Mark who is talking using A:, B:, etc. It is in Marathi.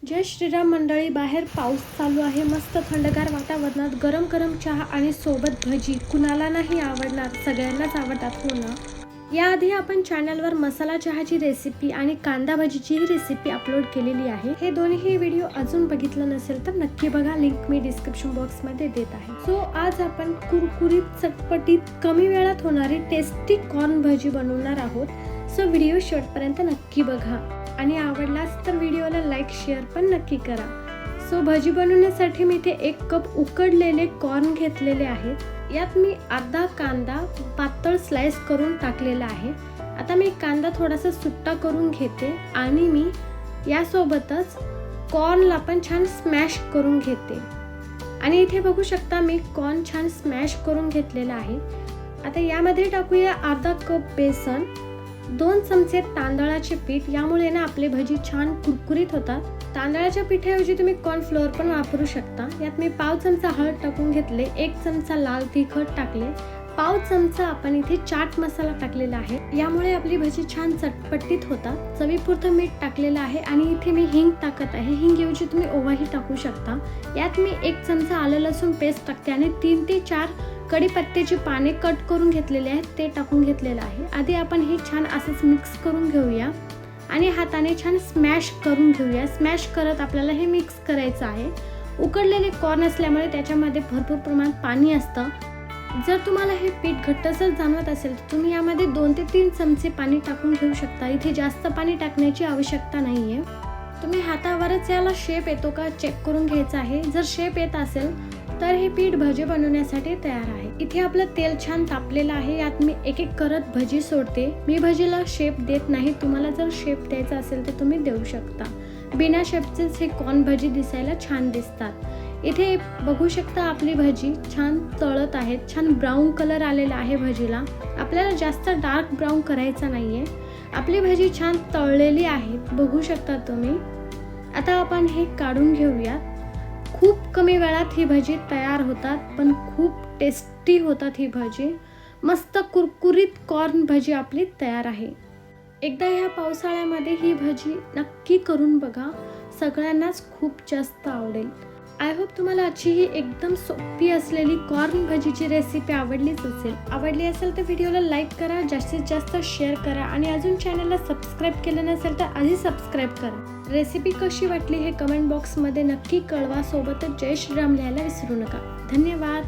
A: जय श्रीराम मंडळी, बाहेर पाऊस चालू आहे. मस्त थंडगार वातावरणात गरम गरम चहा आणि सोबत भजी कुणाला नाही आवडणार, सगळ्यांनाच आवडतात हो ना. याआधी आपण चॅनलवर मसाला चहाची रेसिपी आणि कांदा भजीचीही रेसिपी अपलोड केलेली आहे. हे दोन्ही व्हिडिओ अजून बघितलं नसेल तर नक्की बघा, लिंक मी डिस्क्रिप्शन बॉक्समध्ये देत आहे. सो आज आपण कुरकुरीत चटपटीत कमी वेळात होणारी टेस्टी कॉर्न भजी बनवणार आहोत. सो व्हिडिओ शेवटपर्यंत नक्की बघा आणि आवडलास तर व्हिडिओला लाईक शेअर पण नक्की करा. सो भजी बनवण्यासाठी मी इथे 1 कप उकडलेले कॉर्न घेतलेले आहेत. यात मी अर्धा कांदा पातळ स्लाइस करून टाकलेला आहे. आता मी कांदा थोडासा सुट्टा करून घेते आणि मी यासोबतच कॉर्नला पण छान स्मॅश करून घेते. आणि इथे बघू शकता मी कॉर्न छान स्मॅश करून घेतलेला आहे. आता यामध्ये टाकूया अर्धा कप बेसन, 2 चमचे तांदळाचे पीठ. यामुळे ना आपले भजी छान कुरकुरीत होतात. तांदळाच्या पिठाऐवजी तुम्ही कॉर्नफ्लोअर पण वापरू शकता. यात मी पाव चमचा हळद टाकून घेतले, 1 चमचा लाल तिखट टाकले, पाव चमचा आपण इथे चाट मसाला टाकलेला आहे. यामुळे आपली भजी छान चटपटीत होतात. चवीपुरतं मीठ टाकलेलं आहे आणि इथे मी हिंग टाकत आहे. हिंगऐवजी तुम्ही ओवाही टाकू शकता. यात मी 1 चमचा आलं लसूण पेस्ट टाकते आणि 3 ते 4 कढीपत्त्याची पाने कट करून घेतलेले आहेत ते टाकून घेतलेलं आहे. आधी आपण हे छान असंच मिक्स करून घेऊया आणि हाताने छान स्मॅश करून घेऊया. स्मॅश करत आपल्याला हे मिक्स करायचं आहे. उकडलेले कॉर्न असल्यामुळे त्याच्यामध्ये भरपूर प्रमाणात पाणी असतं. जर तुम्हाला हे पीठ घट्टसर जाणवत असेल तर तुम्ही यामध्ये 2 ते 3 चमचे पाणी टाकून घेऊ शकता. इथे जास्त पाणी टाकण्याची आवश्यकता नाहीये. तुम्ही हातावरच याला शेप येतो का चेक करून घ्यायचा आहे. जर शेप येत असेल तर हे पीठ भजी बनवण्यासाठी तयार आहे. इथे आपलं तेल छान तापलेलं आहे. यात मी एक एक करत भजी सोडते. मी भजीला शेप देत नाही. तुम्हाला जर शेप द्यायचा असेल तर तुम्ही देऊ शकता. बिना शेपचेच हे कॉर्न भजी दिसायला छान दिसतात. इथे बघू शकता आपली भजी छान तळत आहेत. छान ब्राऊन कलर आलेला आहे भजीला. आपल्याला जास्त डार्क ब्राऊन करायचा नाहीये. आपली भजी छान तळलेली आहे, बघू शकता तुम्ही. आता आपण हे काढून घेऊया. खूप कमी वेळात ही भजी तयार होतात, पण खूप टेस्टी होतात ही भजी. मस्त कुरकुरीत कॉर्न भजी आपली तयार आहे. एकदा ह्या पावसाळ्यामध्ये ही भजी नक्की करून बघा, सगळ्यांनाच खूप जास्त आवडेल. आय होप तुम्हाला आजची ही एकदम सोपी असलेली कॉर्न भजीची रेसिपी आवडलीच असेल. आवडली असेल तर व्हिडिओला लाईक करा, जास्तीत जास्त शेअर करा आणि अजून चॅनलला सबस्क्राईब केलं नसेल तर आधी सबस्क्राईब करा. रेसिपी कशी वाटली हे कमेंट बॉक्समध्ये नक्की कळवा. सोबतच जय श्रीराम लिहायला विसरू नका. धन्यवाद.